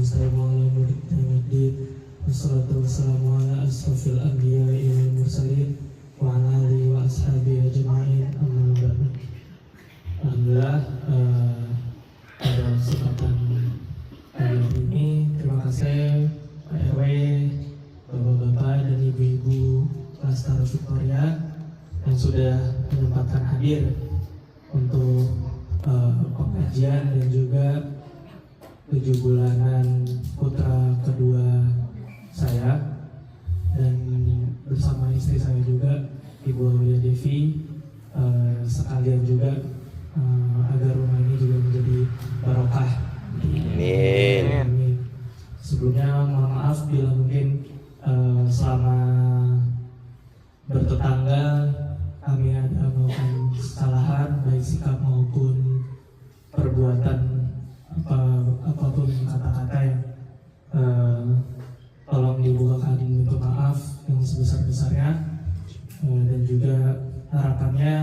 mursalin wa ala mursalin wassalatu wassalamu ala asrofil anbiya'i wal mursalin wa ala alihi wa ashabihi ajma'in amma ba'du. Alhamdulillah, pada kesempatan hari ini terima kasih Pak RW, Bapak-bapak dan Ibu-ibu Klaster Victoria yang sudah menyempatkan hadir untuk pengajian dan juga 7 bulanan putra kedua saya, dan bersama istri saya juga Ibu Aulia Devi, sekalian juga agar rumah ini juga menjadi barokah. Amin. Sebelumnya mohon maaf bila mungkin selama bertetangga kami ada melakukan kesalahan baik sikap maupun perbuatan, apapun kata-kata yang tolong dibukakan untuk maaf yang sebesar-besarnya, dan juga harapannya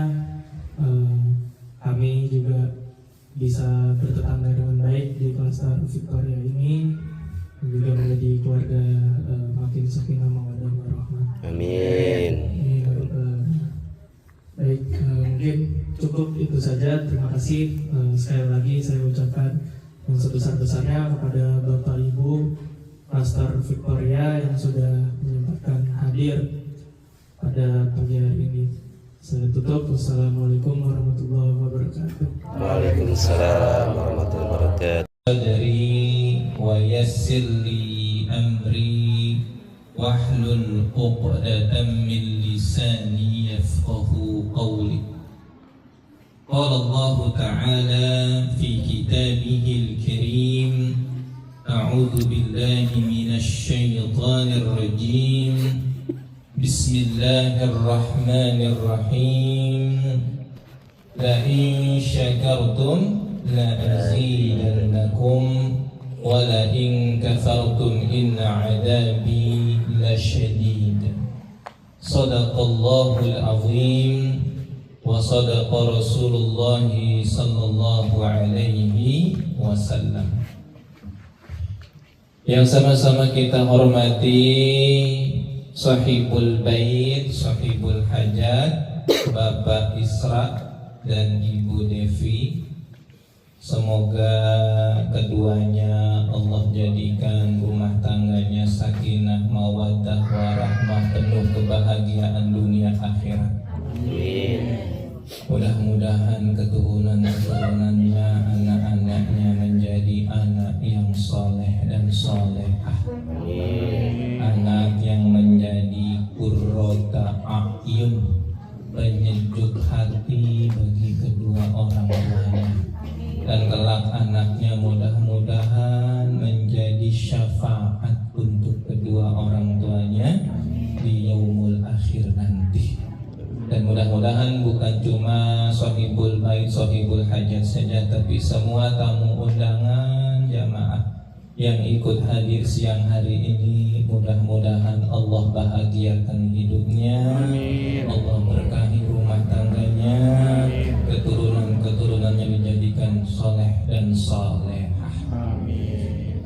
kami juga bisa bertetangga dengan baik di Klaster Victoria ini dan juga menjadi keluarga makin sakinah mawaddah warahmah. Amin. Baik, mungkin cukup itu saja. Terima kasih sekali lagi saya ucapkan yang sebesar-besarnya kepada Bapak Ibu Klaster Victoria yang sudah menyempatkan hadir pada pagi hari ini. Saya tutup. Wassalamualaikum warahmatullahi wabarakatuh. Waalaikumsalam warahmatullahi wabarakatuh. Dari wa yassir li amri wahlul 'uqdatam min lisani yafqahu qawli. Qala Allah Ta'ala fi kitabihil karim, a'udzu billahi minasy syaithanir rajim. Bismillahirrahmanirrahim. La in syakartum la azidannakum wa la in kafartum inna 'adabi lasyadid. Shadaqallahul azim wa sadaqa Rasulullah sallallahu alaihi wasallam. Yang sama-sama kita hormati Sahibul Bait, Sahibul Hajat, Bapak Isra dan Ibu Devi. Semoga keduanya Allah jadikan rumah tangganya sakinah, mawaddah, warahmah, penuh kebahagiaan dunia akhirat. Amin. Mudah-mudahan keturunan-keturunannya, anak-anaknya menjadi anak yang soleh dan solehah. Anak yang menjadi qurrata a'yun, penyejuk hati bagi kedua orang tuanya. Dan kelak anaknya mudah-mudahan menjadi syafaat untuk kedua orang tuanya di yaumul akhir nanti. Dan mudah-mudahan bukan cuma Sahibul Bait, Sahibul Hajat saja, tapi semua tamu undangan jamaah yang ikut hadir siang hari ini, mudah-mudahan Allah bahagiakan hidupnya. Amin. Allah berkahi rumah tangganya. Amin. Keturunan-keturunannya dijadikan soleh dan solehah. Amin.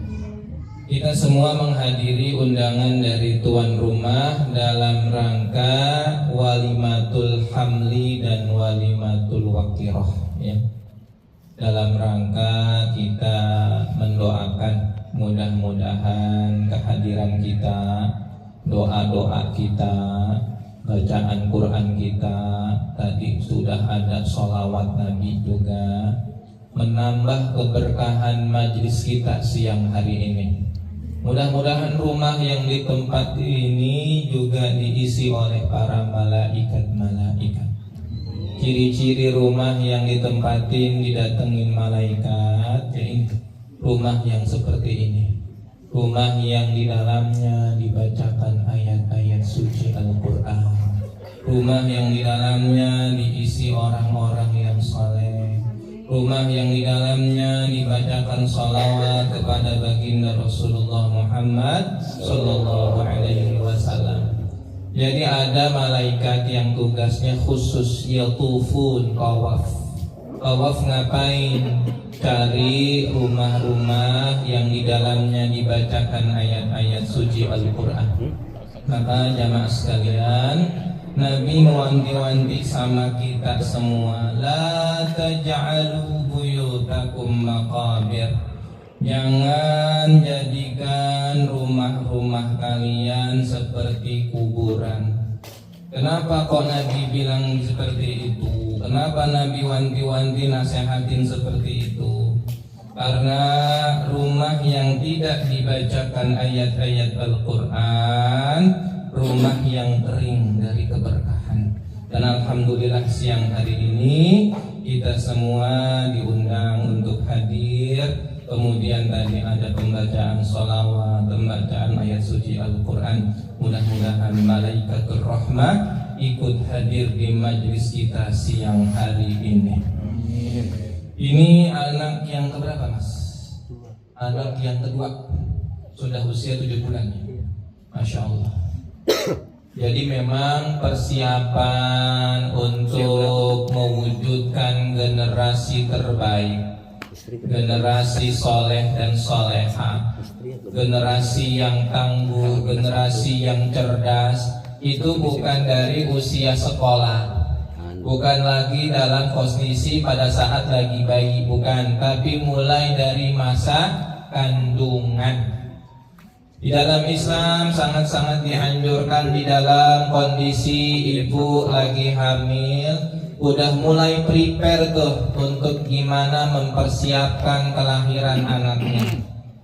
Kita semua menghadiri undangan dari tuan rumah dalam rangka walimatul hamli dan walimatul waqirah, ya. Dalam rangka kita mendoakan mudah-mudahan kehadiran kita, doa-doa kita, bacaan Quran kita, tadi sudah ada sholawat Nabi juga, menambah keberkahan majlis kita siang hari ini. Mudah-mudahan rumah yang ditempati ini juga diisi oleh para malaikat-malaikat. Ciri-ciri rumah yang ditempatin, didatengin malaikat, yaitu rumah yang seperti ini. Rumah yang di dalamnya dibacakan ayat-ayat suci Al-Quran. Rumah yang di dalamnya diisi orang-orang yang saleh. Rumah yang di dalamnya dibacakan salawat kepada baginda Rasulullah Muhammad Sallallahu Alaihi Wasallam. Jadi ada malaikat yang tugasnya khusus yatufun tawaf Tawaf ngapain? Cari rumah-rumah yang di dalamnya dibacakan ayat-ayat suci Al-Quran. Maka jamaah sekalian, Nabi mewanti-wanti sama kita semua, la taj'alu buyutakum maqabir. Jangan jadikan rumah-rumah kalian seperti kuburan. Kenapa kok Nabi bilang seperti itu? Kenapa Nabi wanti-wanti nasehatin seperti itu? Karena rumah yang tidak dibacakan ayat-ayat Al-Quran, rumah yang kering dari keberkahan. Dan alhamdulillah siang hari ini kita semua diundang untuk hadir. Kemudian tadi ada pembacaan sholawat, pembacaan ayat suci Al-Quran. Mudah-mudahan malaikatur rahmah ikut hadir di majlis kita siang hari ini. Ini anak yang keberapa, Mas? Anak yang kedua. Sudah usia 7 bulan ya? Masya Allah. Jadi memang persiapan untuk mewujudkan generasi terbaik, generasi soleh dan soleha, generasi yang tangguh, generasi yang cerdas, itu bukan dari usia sekolah, bukan lagi dalam kondisi pada saat lagi bayi, bukan, tapi mulai dari masa kandungan. Di dalam Islam sangat-sangat dianjurkan di dalam kondisi ibu lagi hamil, udah mulai prepare tuh untuk gimana mempersiapkan kelahiran anaknya.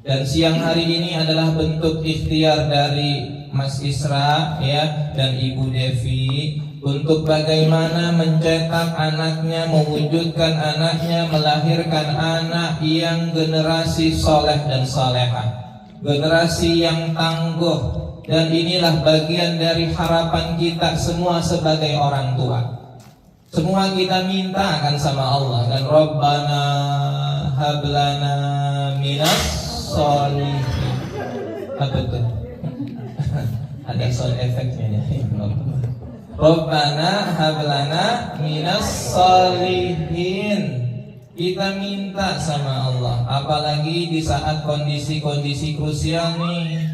Dan siang hari ini adalah bentuk ikhtiar dari Mas Isra ya dan Ibu Devi untuk bagaimana mencetak anaknya, mewujudkan anaknya, melahirkan anak yang generasi soleh dan solehah, generasi yang tangguh. Dan inilah bagian dari harapan kita semua sebagai orang tua. Semua kita minta kan sama Allah, dan Rabbana hablana minas sholihin. Apa tuh? Ada sound efeknya ya. Rabbana hablana minas sholihin. Kita minta sama Allah, apalagi di saat kondisi-kondisi krusial nih,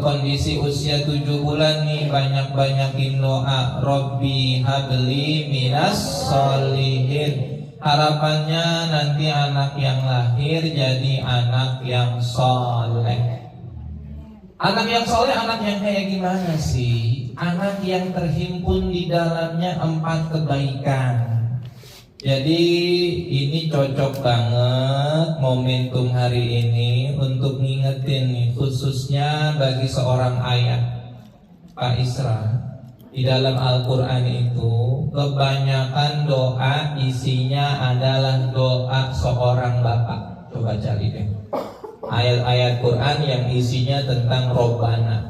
kondisi usia 7 bulan nih, banyak-banyakin doa, Robbi habli minas sholihin. Harapannya nanti anak yang lahir jadi anak yang soleh. Anak yang soleh, anak yang kayak gimana sih? Anak yang terhimpun di dalamnya 4 kebaikan. Jadi ini cocok banget momentum hari ini untuk ngingetin nih, khususnya bagi seorang ayah, Pak Isra. Di dalam Al-Quran itu kebanyakan doa isinya adalah doa seorang bapak. Coba cari deh ayat-ayat Quran yang isinya tentang Robbana.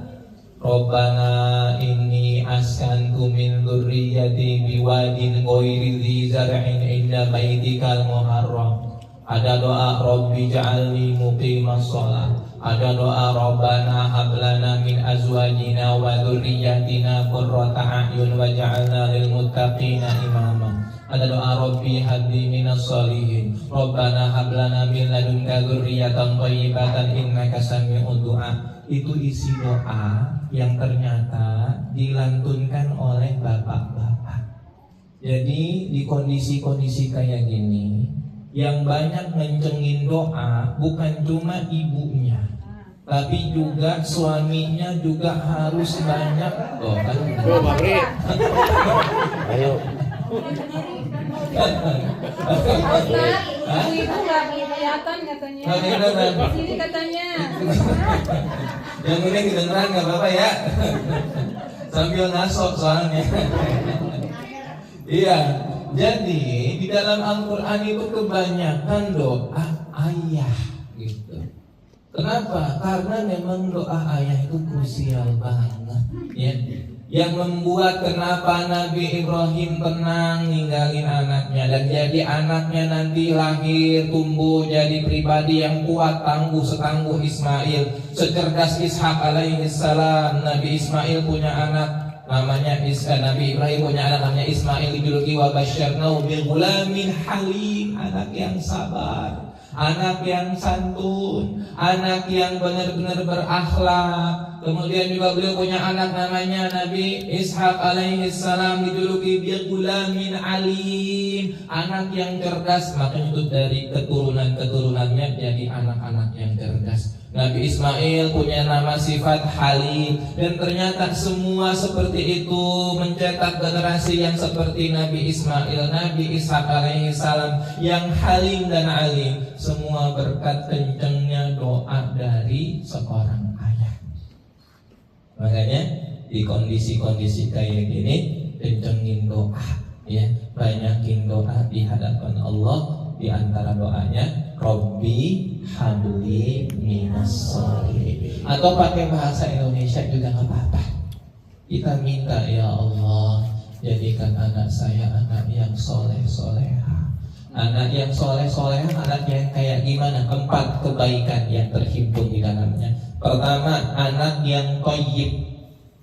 Rabbana inni askantu min dzurriyyati biwadin ghairi dzi zar'in inda baitikal muharram. Ada doa Rabbi ja'alni muqimas shalah. Ada doa Rabbana hablana min azwajina wa dzurriyyatina qurrata a'yun waj'alna lil muttaqina imama. Ada doa Rabbi habli minas sholihin. Rabbana hablana min ladunka dzurriyyatan thayyibatan innaka sami'ud du'a. Itu isi doa yang ternyata dilantunkan oleh bapak-bapak. Jadi di kondisi-kondisi kayak gini, yang banyak ngencengin doa bukan cuma ibunya, tapi juga suaminya juga harus banyak. Oh kan? Ayo. Ibu nggak kelihatan katanya. Sini katanya. Yang ini kedengeran nggak apa-apa ya. Sambil ngasok soalnya. Iya. Jadi di dalam Al-Quran itu kebanyakan doa ayah gitu. Kenapa? Karena memang doa ayah itu krusial banget ya. Yang membuat kenapa Nabi Ibrahim tenang ninggalin anaknya, dan jadi anaknya nanti lahir tumbuh jadi pribadi yang kuat, tangguh setangguh Ismail, secerdas Ishak alaihissalam. Nabi Ismail punya anak namanya Nabi Ibrahim punya anak namanya Ismail dijuluki wa basyarnahu bil ghulamin halim, anak yang sabar, anak yang santun, anak yang benar-benar berakhlak. Kemudian juga beliau punya anak namanya Nabi Ishaq alaihi salam dijuluki bil ghulamin alim, anak yang cerdas. Makanya itu dari keturunan-keturunannya jadi anak-anak yang cerdas. Nabi Ismail punya nama sifat halim, dan ternyata semua seperti itu mencetak generasi yang seperti Nabi Ismail, Nabi Ishaq alaihi salam yang halim dan alim. Semua berkat kencengnya doa dari seorang ayah. Makanya di kondisi-kondisi kayak gini kencengin doa, ya, banyakin doa di hadapan Allah. Di antara doanya Robbi habli minas sholihin, atau pakai bahasa Indonesia juga nggak apa-apa. Kita minta, ya Allah, jadikan anak saya anak yang soleh-soleha. Anak yang soleh-soleha, anak yang kayak gimana? 4 kebaikan yang terhimpun di dalamnya. Pertama, anak yang thayyib.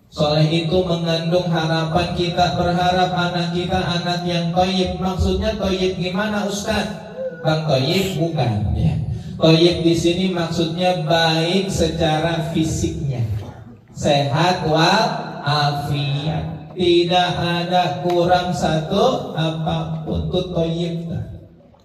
Soleh itu mengandung harapan, kita berharap anak kita anak yang thayyib. Maksudnya thayyib gimana, Ustaz? Bang thayyib bukan, ya. Thayyib di sini maksudnya baik secara fisiknya, sehat wal afiat, tidak ada kurang satu apapun. Itu thayyib.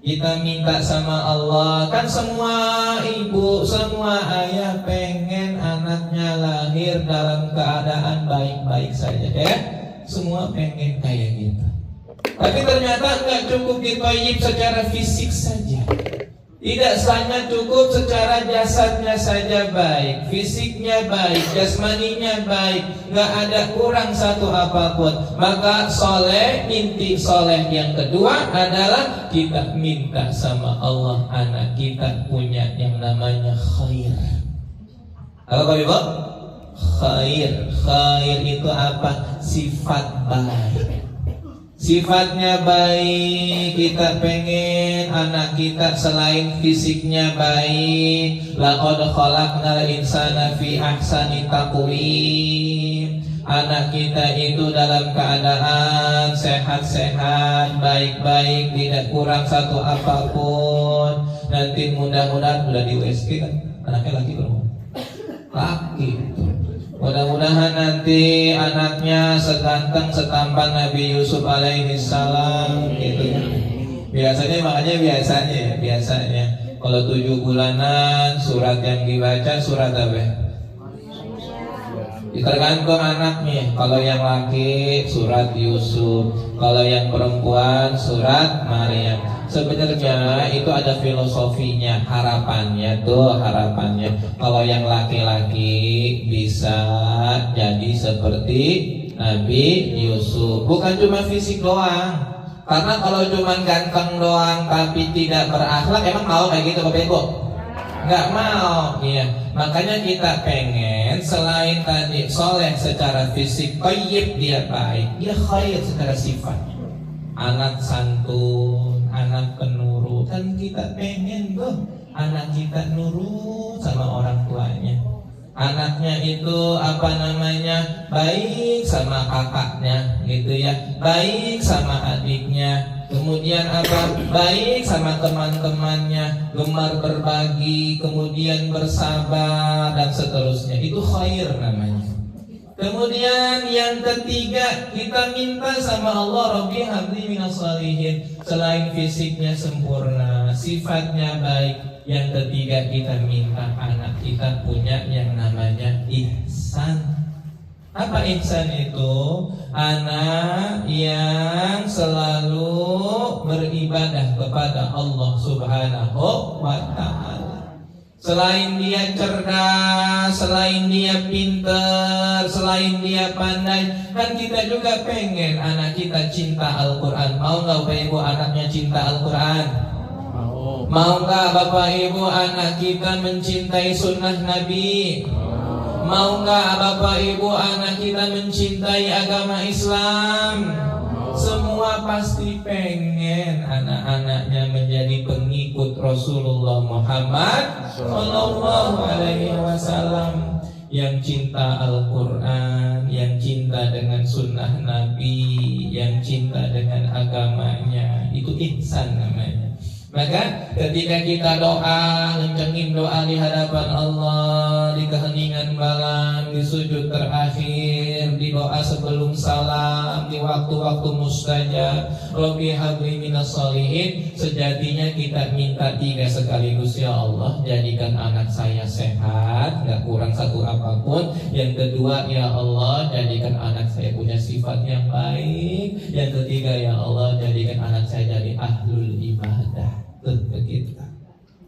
Kita minta sama Allah, kan semua ibu, semua ayah pengen anaknya lahir dalam keadaan baik-baik saja, ya. Semua pengen kayak gitu. Tapi ternyata nggak cukup dithayyib secara fisik saja. Tidak hanya cukup secara jasadnya saja baik, fisiknya baik, jasmaninya baik, nggak ada kurang satu apapun. Maka soleh, inti soleh yang kedua adalah kita minta sama Allah anak kita punya yang namanya khair. Apa Pak Ibu? Khair. Khair itu apa? Sifat baik. Sifatnya baik, kita pengen anak kita selain fisiknya baik. Laqad khalaqnal insana fi ahsani taqwim. Anak kita itu dalam keadaan sehat-sehat, baik-baik, tidak kurang satu apapun. Nanti mudah-mudahan udah di USG kan? Anaknya laki belum? Laki. Mudah-mudahan nanti anaknya seganteng setampan Nabi Yusuf alaihi salam gitu. Biasanya biasanya kalau 7 bulanan surat yang dibaca surat apa? Tergantung anaknya. Kalau yang laki surat Yusuf, kalau yang perempuan surat Maryam. Sebenarnya itu ada filosofinya, harapannya. Kalau yang laki-laki bisa jadi seperti Nabi Yusuf. Bukan cuma fisik doang. Karena kalau cuma ganteng doang tapi tidak berakhlak, emang mau kayak gitu Bapak Ibu? Nggak mau, iya. Makanya kita pengen selain tadi soleh secara fisik, thayyib dia baik, dia khair secara sifatnya. Anak santun, anak penurut, kan kita pengen tuh anak kita nurut sama orang tuanya. Anaknya itu baik sama kakaknya gitu ya, baik sama adiknya, kemudian baik sama teman-temannya, gemar berbagi, kemudian bersabar dan seterusnya. Itu khair namanya. Kemudian yang ketiga, kita minta sama Allah, Rabbi habli minas sholihin. Selain fisiknya sempurna, sifatnya baik, yang ketiga kita minta anak kita punya yang namanya ihsan. Apa ihsan itu? Anak yang selalu beribadah kepada Allah Subhanahu wa ta'ala. Selain dia cerdas, selain dia pintar, selain dia pandai, kan kita juga pengen anak kita cinta Al-Quran. Mau nggak Bapak Ibu anaknya cinta Al-Quran? Mau nggak Bapak Ibu anak kita mencintai sunnah Nabi? Mau nggak Bapak Ibu anak kita mencintai agama Islam? Semua pasti pengen anak-anaknya menjadi pengikut Rasulullah Muhammad Sallallahu Alaihi Wasallam. yang cinta Al-Quran, yang cinta dengan sunnah Nabi, yang cinta dengan agamanya. Itu ihsan namanya. Maka ketika kita doa, ngencengin doa di hadapan Allah, di keheningan malam, di sujud terakhir, di doa sebelum salam, di waktu-waktu mustajab, Rabbi habli minas sholihin, sejatinya kita minta 3 sekaligus. Ya Allah, jadikan anak saya sehat, gak kurang satu apapun. Yang kedua, ya Allah, jadikan anak saya punya sifat yang baik. Yang ketiga, ya Allah, jadikan anak saya jadi ahlul ibadah. Begitu.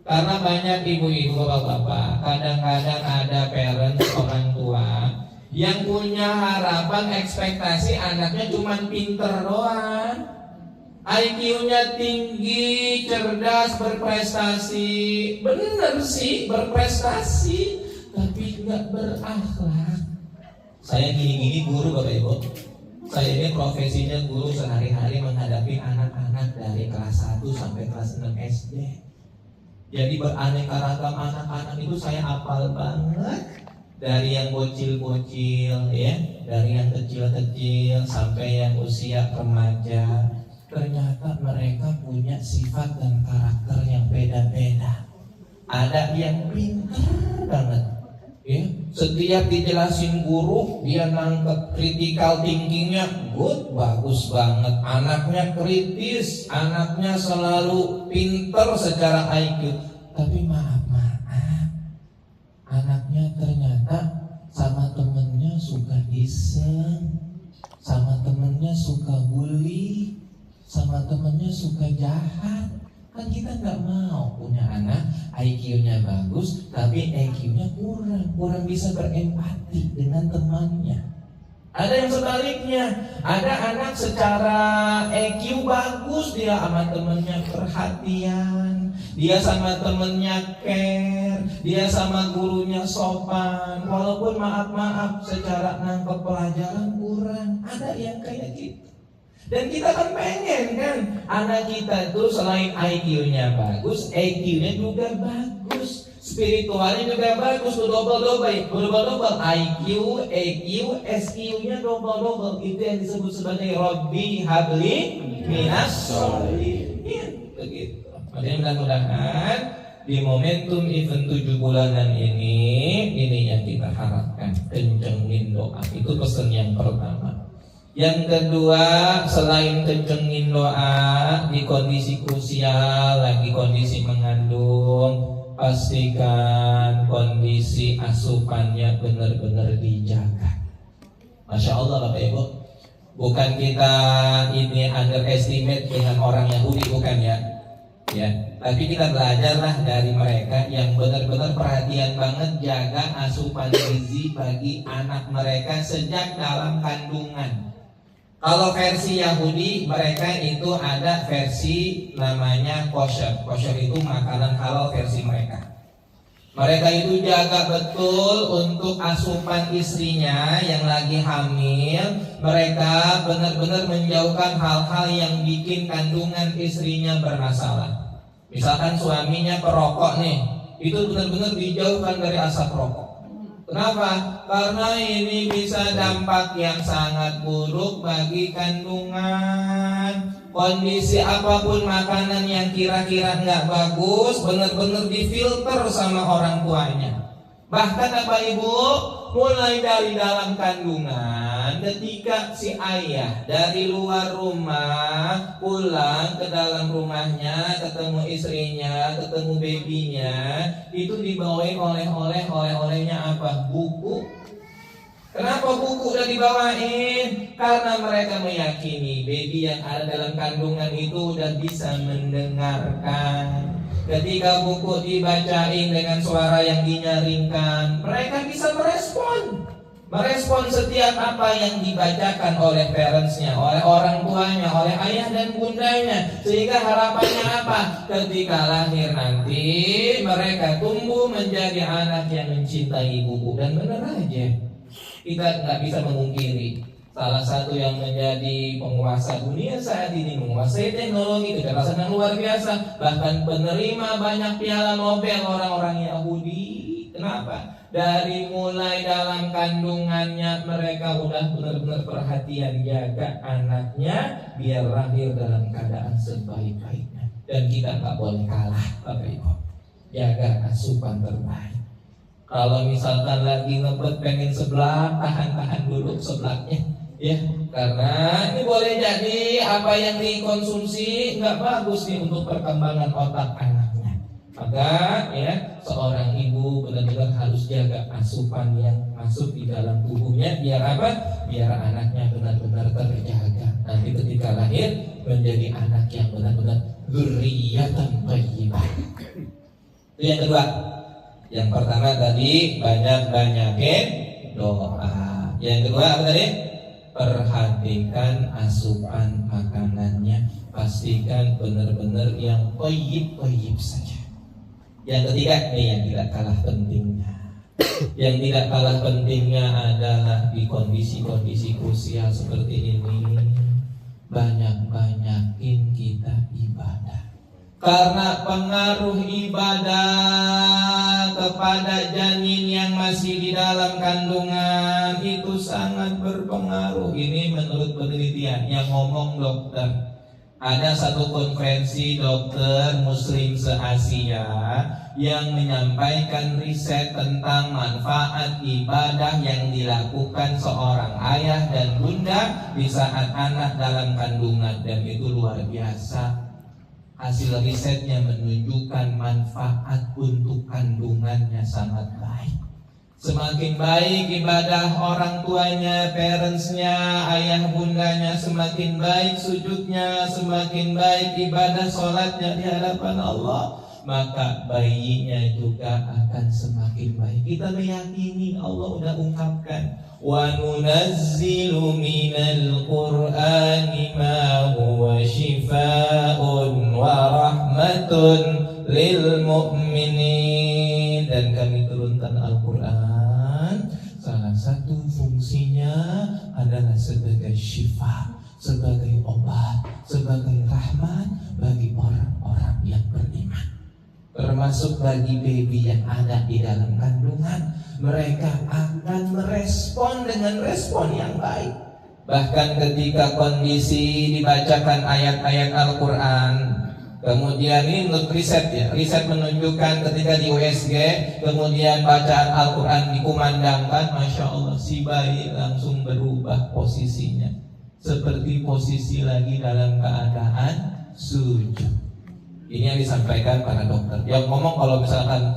Karena banyak ibu-ibu, bapak-bapak, kadang-kadang ada parents, orang tua yang punya harapan, ekspektasi anaknya cuma pinter doang, IQ-nya tinggi, cerdas, berprestasi. Bener sih, berprestasi, tapi nggak berakhlak. Saya gini-gini guru, bapak ibu. Saya ini profesinya guru, sehari-hari menghadapi anak-anak dari kelas 1 sampai kelas 6 SD. Jadi beraneka ragam anak-anak itu saya hafal banget. Dari yang bocil-bocil ya, dari yang kecil-kecil sampai yang usia remaja. Ternyata mereka punya sifat dan karakter yang beda-beda. Ada yang pintar banget ya, setiap dijelasin guru dia nangkep, critical thinkingnya good, bagus banget. Anaknya kritis, anaknya selalu pinter secara IQ. Tapi maaf, anaknya ternyata sama temennya suka iseng, sama temennya suka bully, sama temennya suka jahat. Kan kita nggak mau punya anak IQ-nya bagus tapi EQ-nya kurang bisa berempati dengan temannya. Ada yang sebaliknya, ada anak secara EQ bagus, dia sama temennya perhatian, dia sama temennya care, dia sama gurunya sopan, walaupun maaf secara nangkep pelajaran kurang. Ada yang kayak gitu. Dan kita kan pengen kan anak kita itu selain IQ-nya bagus, EQ-nya juga bagus, spiritualnya juga bagus, double IQ, EQ, SQ-nya double. Itu yang disebut sebagai Rabbi habli minas sholihin. Begitu. Makanya mudah-mudahan di momentum event 7 bulanan ini yang kita harapkan, kencengin doa. Itu pesan yang pertama. Yang kedua, selain kencengin doa di kondisi krusial, lagi kondisi mengandung, pastikan kondisi asupannya benar-benar dijaga. Masya Allah Bapak Ibu, bukan kita ini underestimate dengan orang Yahudi, bukan ya. Tapi kita belajarlah dari mereka yang benar-benar perhatian banget jaga asupan gizi bagi anak mereka sejak dalam kandungan. Kalau versi Yahudi, mereka itu ada versi namanya kosher. Kosher itu makanan halal versi mereka. Mereka itu jaga betul untuk asupan istrinya yang lagi hamil. Mereka benar-benar menjauhkan hal-hal yang bikin kandungan istrinya bermasalah. Misalkan suaminya perokok nih, itu benar-benar dijauhkan dari asap rokok. Kenapa? Karena ini bisa dampak yang sangat buruk bagi kandungan. Kondisi apapun makanan yang kira-kira nggak bagus, benar-benar difilter sama orang tuanya. Bahkan Bapak Ibu, mulai dari dalam kandungan, ketika si ayah dari luar rumah pulang ke dalam rumahnya, ketemu istrinya, ketemu babynya, itu dibawain oleh-olehnya apa? Buku. Kenapa buku udah dibawain? Karena mereka meyakini baby yang ada dalam kandungan itu udah bisa mendengarkan. Ketika buku dibacain dengan suara yang dinyaringkan, mereka bisa merespon setiap apa yang dibacakan oleh parentsnya, oleh orang tuanya, oleh ayah dan bundanya. Sehingga harapannya apa? Ketika lahir nanti mereka tumbuh menjadi anak yang mencintai buku. Dan benar aja, kita nggak bisa memungkiri salah satu yang menjadi penguasa dunia saat ini, menguasai teknologi, kecerdasan yang luar biasa, bahkan penerima banyak piala Nobel orang-orang Yahudi. Kenapa? Dari mulai dalam kandungannya mereka udah benar-benar perhatian jaga anaknya biar lahir dalam keadaan sebaik-baiknya. Dan kita nggak boleh kalah, Bapak Ibu. Jaga asupan terbaik. Kalau misalkan lagi ngebet pengen sebelah, tahan dulu sebelahnya, ya. Karena ini boleh jadi apa yang dikonsumsi nggak bagus nih untuk perkembangan otak anaknya. Maka ya seorang ibu benar-benar harus jaga asupan yang masuk di dalam tubuhnya biar apa? Biar anaknya benar-benar terjaga. Nanti ketika lahir menjadi anak yang benar-benar dzurriyyatan thayyibah. Itu yang kedua. Yang pertama tadi banyakin doa. Yang kedua apa tadi? Perhatikan asupan makanannya, pastikan benar-benar yang thayyib saja. Yang ketiga, ini yang tidak kalah pentingnya. Yang tidak kalah pentingnya adalah di kondisi-kondisi krusial seperti ini, banyakin kita ibadah. Karena pengaruh ibadah kepada janin yang masih di dalam kandungan itu sangat berpengaruh. Ini menurut penelitian yang ngomong dokter. Ada satu konferensi dokter muslim se-Asia yang menyampaikan riset tentang manfaat ibadah yang dilakukan seorang ayah dan bunda di saat anak dalam kandungan, dan itu luar biasa. Hasil risetnya menunjukkan manfaat untuk kandungannya sangat baik. Semakin baik ibadah orang tuanya, parentsnya, ayah bundanya, semakin baik sujudnya, semakin baik ibadah sholatnya di hadapan Allah, maka bayinya juga akan semakin baik. Kita meyakini Allah udah ungkapkan, wa nunazzilu minal qur'ani ma huwa shifaa'un wa rahmatun lil mu'minin. Dan kami turunkan Al-Quran, salah satu fungsinya adalah sebagai syifa, sebagai obat, sebagai rahmat bagi orang-orang yang beriman, termasuk bagi baby yang ada di dalam kandungan. Mereka akan merespon dengan respon yang baik. Bahkan ketika kondisi dibacakan ayat-ayat Al-Quran, kemudian ini menurut riset ya, riset menunjukkan ketika di USG kemudian bacaan Al-Quran dikumandangkan, Masya Allah si bayi langsung berubah posisinya, seperti posisi lagi dalam keadaan sujud. Ini yang disampaikan para dokter. Yang ngomong kalau misalkan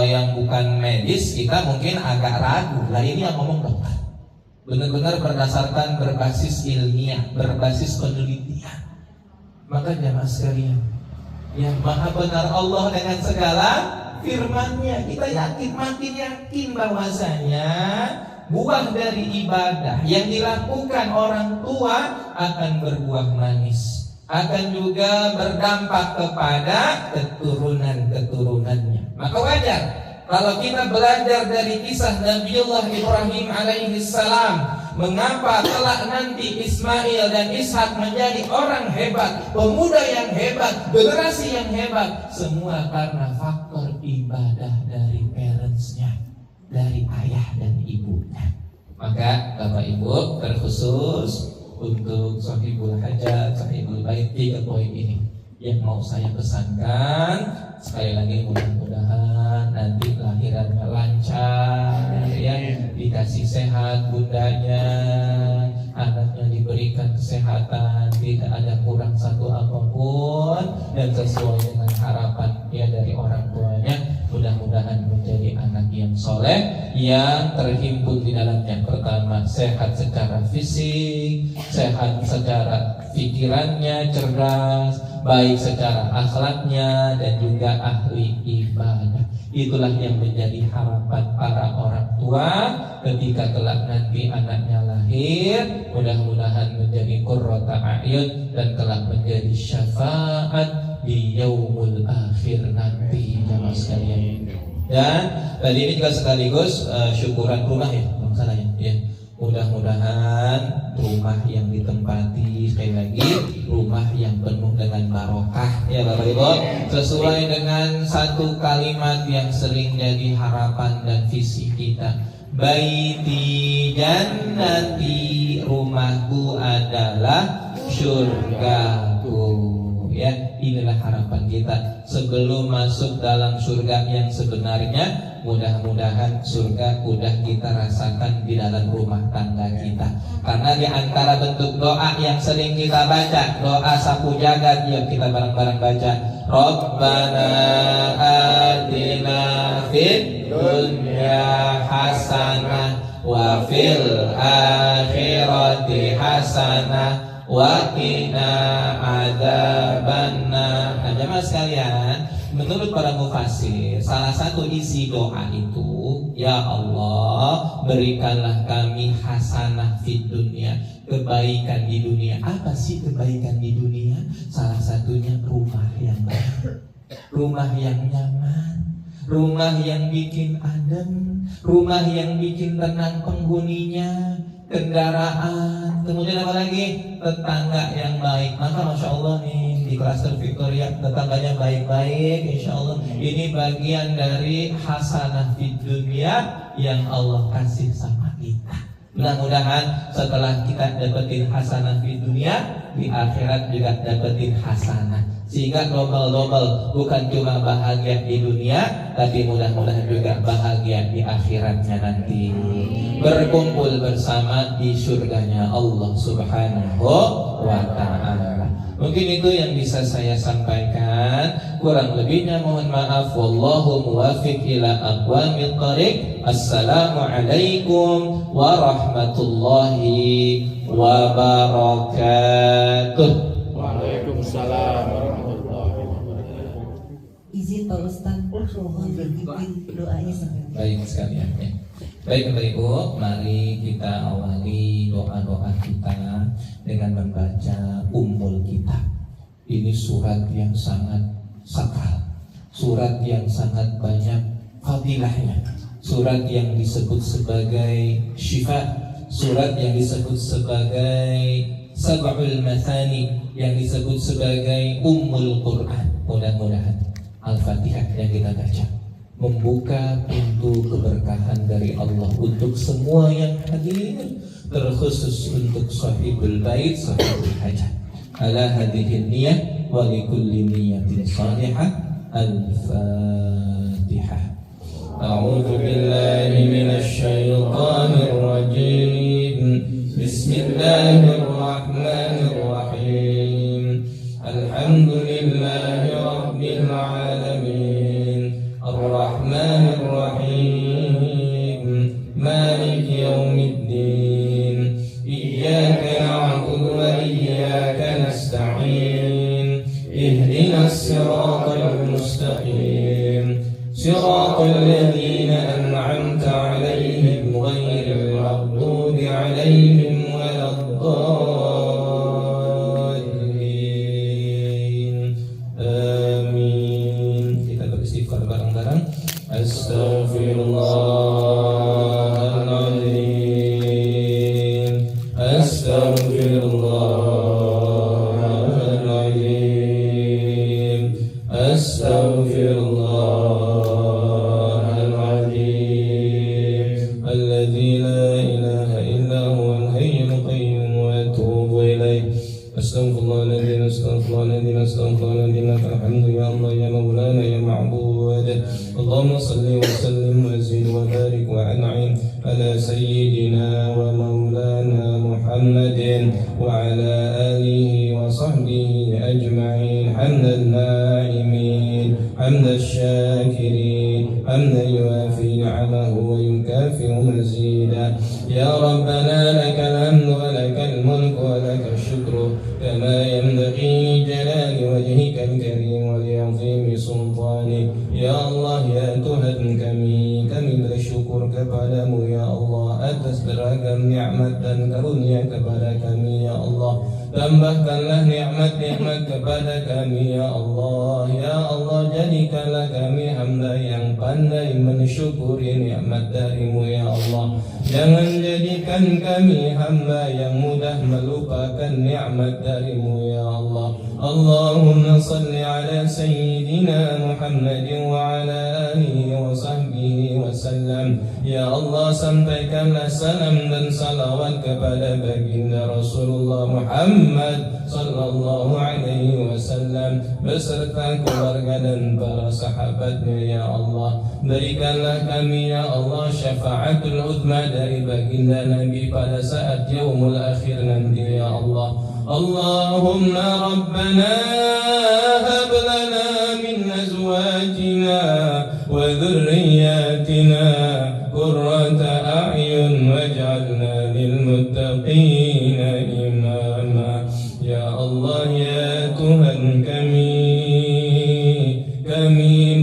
yang bukan medis kita mungkin agak ragu. Lah ini yang ngomong dokter. Benar-benar berdasarkan berbasis ilmiah, berbasis penelitian. Maka jamaah sekalian, yang maha benar Allah dengan segala firman-Nya, kita makin yakin bahwasanya buah dari ibadah yang dilakukan orang tua akan berbuah manis, akan juga berdampak kepada keturunan-keturunannya. Maka wajar kalau kita belajar dari kisah Nabiullah Ibrahim alaihi salam, mengapa kelak nanti Ismail dan Ishak menjadi orang hebat, pemuda yang hebat, generasi yang hebat, semua karena faktor ibadah dari parentsnya, dari ayah dan ibunya. Maka Bapak Ibu, terkhusus untuk Sohibul Hajat, Sohibul Bait, 3 poin ini yang mau saya pesankan. Sekali lagi mudah-mudahan nanti lahirannya lancar ya, dikasih sehat bundanya, anaknya diberikan kesehatan, tidak ada kurang satu apapun, dan sesuai dengan harapan ya dari orang tuanya. Mudah-mudahan menjadi anak yang soleh, yang terhimpun di dalamnya. Pertama, sehat secara fisik, sehat secara pikirannya, cerdas, baik secara akhlaknya, dan juga ahli ibadah. Itulah yang menjadi harapan para orang tua ketika kelak nanti anaknya lahir. Mudah-mudahan menjadi qurrata a'yun dan kelak menjadi syafaat di yaumul akhir nanti, jamaah sekalian. Dan tadi ini juga sekaligus syukuran rumah ya, bang salah ya. Mudah-mudahan rumah yang ditempati, sekali lagi rumah yang penuh dengan barokah ya Bapak Ibu, sesuai sesuai dengan satu kalimat yang sering jadi harapan dan visi kita. Baiti jannati, rumahku adalah surgaku. Ya, inilah harapan kita sebelum masuk dalam surga yang sebenarnya. Mudah-mudahan surga udah kita rasakan di dalam rumah tangga kita. Karena di antara bentuk doa yang sering kita baca, doa sapu jagat, yuk kita bareng-bareng baca. Rabbana atina fid dunya hasanah wa fil akhirati hasanah wa qina adzabannar. Nah, jemaah sekalian, menurut para mufassir, salah satu isi doa itu, ya Allah, berikanlah kami hasanah fid dunya, kebaikan di dunia. Apa sih kebaikan di dunia? Salah satunya rumah yang baik, rumah yang nyaman, rumah yang bikin adem, rumah yang bikin tenang penghuninya, kendaraan, kemudian apa lagi? Tetangga yang baik. Maka Masya Allah nih, di klaster Victoria tetangganya baik-baik, Insya Allah ini bagian dari hasanah di dunia yang Allah kasih sama kita. Mudah-mudahan setelah kita dapetin hasanah di dunia, di akhirat juga dapetin hasanah, sehingga double-double, bukan cuma bahagia di dunia, tapi mudah-mudahan juga bahagia di akhiratnya nanti, berkumpul bersama di surganya Allah Subhanahu wa ta'ala. Mungkin itu yang bisa saya sampaikan. Kurang lebihnya mohon maaf. Wallahu muwaffiq ila aqwamit thariq. Assalamualaikum warahmatullahi wabarakatuh. Waalaikumsalam warahmatullahi wabarakatuh. Izin Pak Ustadz, mohon dipimpin doanya sampai. Baik sekalian ya. Baik Bapak Ibu, mari kita awali doa-doa kita dengan membaca Ummul Kitab. Ini surat yang sangat sakral, surat yang sangat banyak fadilahnya, surat yang disebut sebagai syifa, surat yang disebut sebagai Sab'ul Mathani, yang disebut sebagai Ummul Quran. Mudah-mudahan Al-Fatihah yang kita baca membuka pintu keberkahan dari Allah untuk semua yang hadir, terkhusus untuk sahibul bait, sahibul hajat. Ala hadhihi niyyah wa likulli niyyatin salihah. Al-Fatihah. A'udzu billahi minasy syaithanir rajim. Bismillahirrahmanirrahim. Alhamdulillahi rabbil alamin. Ar-Rahmanir Rahim. Maliki yaumiddin. Iyyaka na'budu wa iyyaka nasta'in. Ihdinas siratal mustaqim. Siratal ladzina an'amta 'alaihim ghairil maghdubi 'alaihim waladdallin. Amin. Kita beristighfar bareng-bareng. Astaghfirullahaladzim. Astaghfirullahaladzim. Astaghfirullahaladzim. Alladzi la ilaha illa huwal hayyul qayyum wa atubu ilaih. Astaghfirullahaladzim. Astaghfirullahaladzim. Astaghfirullahaladzim. Alhamdu ya Allah ya Maulana ya Ma'bud. اللهم صل وسلم وزد وبارك وأنعم على سيدنا ومولانا محمد وعلى آله وصحبه أجمعين. حمد النائمين حمد الشاكرين حمدا يوافي نعمه ويكافئ مزيدا. يا ربنا لك الحمد ولك الملك ولك الشكر كما ينبغي لجلال وجهك الكريم ولعظيم سلطانك. Ya Allah, ya Tuhan kami bersyukur kepadamu ya Allah atas beragam nikmat dan karunia kepada kami ya Allah. Tambahkanlah nikmat-nikmat kepada kami ya Allah. Ya Allah, jadikanlah kami hamba yang pandai mensyukuri nikmat darimu ya Allah. Jangan jadikan kami hamba yang mudah melupakan nikmat darimu ya Allah. اللهم صل على سيدنا محمد وعلى آله وصحbihi wasallam. Ya Allah, sampaikanlah salam dan salawat kepada baginda Rasulullah Muhammad sallallahu alaihi wasallam beserta keluarga dan para sahabatnya. Ya Allah, berikanlah kami ya Allah syafaatul uzma dari baginda Nabi pada saat yaumul akhir nanti ya Allah. Allahumma rabbana hab lana min azwajina wa dhurriyyatina qurrata a'yun waj'alna lil muttaqina imama. Ya Allah, ya Tuhan kami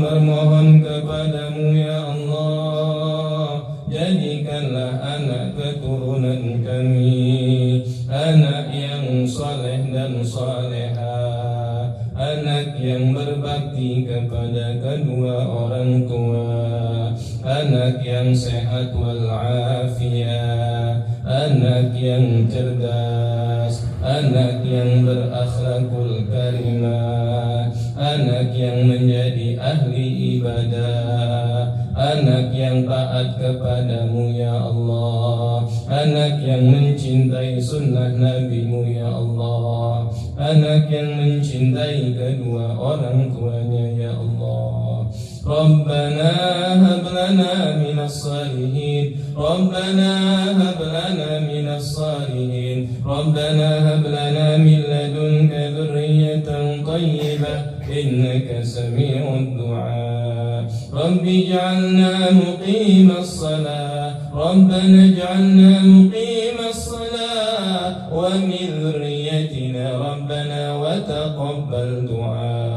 bermohon kepadamu ya Allah, jadikanlah anak keturunan kami anak yang soleh dan soleha, anak yang berbakti kepada kedua orang tua, anak yang sehat walafiat, anak yang cerdas, anak yang berakhlakul karimah, anak yang menjadi ahli ibadah, anak yang taat kepadamu ya Allah, anak yang mencintai sunnah nabimu ya Allah, anak yang mencintai kedua orang tuanya ya Allah. Rabbana hab lana minas salihin, Rabbana hab lana minas salihin, Rabbana hab lana min ladunka dhurriyyatan thayyibah innaka sami'ud du'a. Rabbi ij'alna muqimas salah, Rabbana ij'alna muqimas salah wa min dhurriyyatina Rabbana wa taqabbal du'a.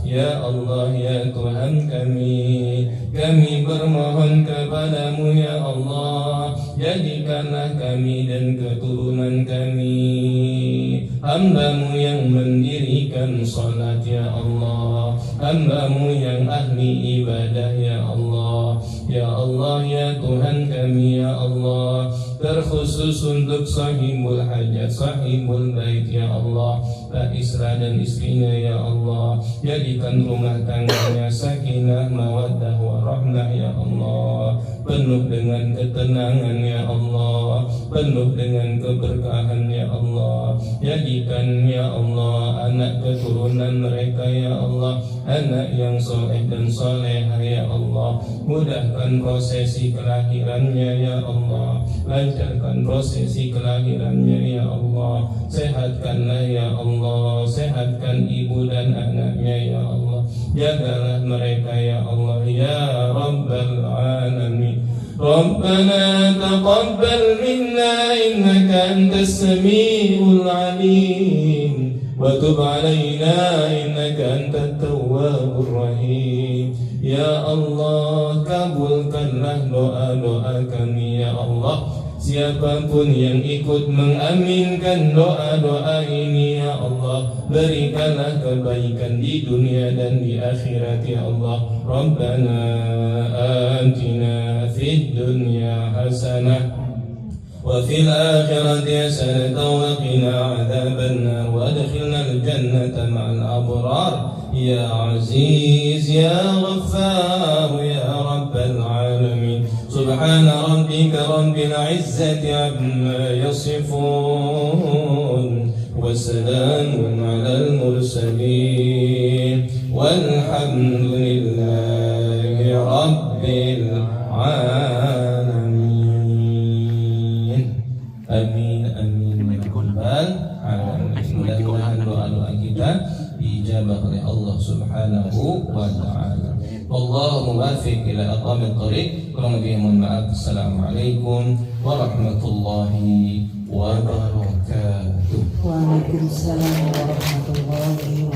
Ya Allah, ya Tuhan kami bermohon kepadamu ya Allah, jadikanlah kami dan keturunan kami hamba-Mu yang mendirikan salat ya Allah, hamba-Mu yang ahli ibadah ya Allah. Ya Allah, ya Tuhan kami ya Allah, terkhusus untuk sahibul hajat, sahibul bait ya Allah, Pak Isra dan istrinya ya Allah, jadikan rumah tangganya sakinah mawaddah warahmah ya Allah, penuh dengan ketenangan ya Allah, penuh dengan keberkahan ya Allah. Jadikan ya Allah anak keturunan mereka ya Allah anak yang soleh dan soleha ya Allah. Mudahkan prosesi kelahirannya ya Allah, lancarkan prosesi kelahirannya ya Allah, sehatkanlah ya Allah, sehatkan ibu dan anaknya ya Allah, jagalah mereka ya Allah ya Rabbal Alamin. Rabbana taqabbal minna innaka antas samiul alim wa tub alaina innaka antat tawwabur rahim. Ya Allah, kabulkanlah doa-doa kami ya Allah. Siapapun yang ikut mengaminkan doa-doa ini ya Allah, berikanlah kebaikan di dunia dan di akhirat ya Allah. Rabbana atina fid dunya hasanah wa fil akhirati hasanatan wa qina adzaban nar wa adkhilnal jannata ma'al abrar ya aziz ya ghaffar ya rabbal alamin. Subhana rabbika rabbil izzati amma yasifun wa salamun alal mursalin walhamdulillahi rabbil alamin. Amin amin ya rabbal alamin. Mudah-mudahan doa-doa kita diijabah oleh Allah Subhanahu wa ta'ala. Allahumma wafiq ila aqwamit thariq. Kurang lebih mohon maaf. Assalamualaikum warahmatullahi wabarakatuh. Waalaikumsalam warahmatullahi wabarakatuh.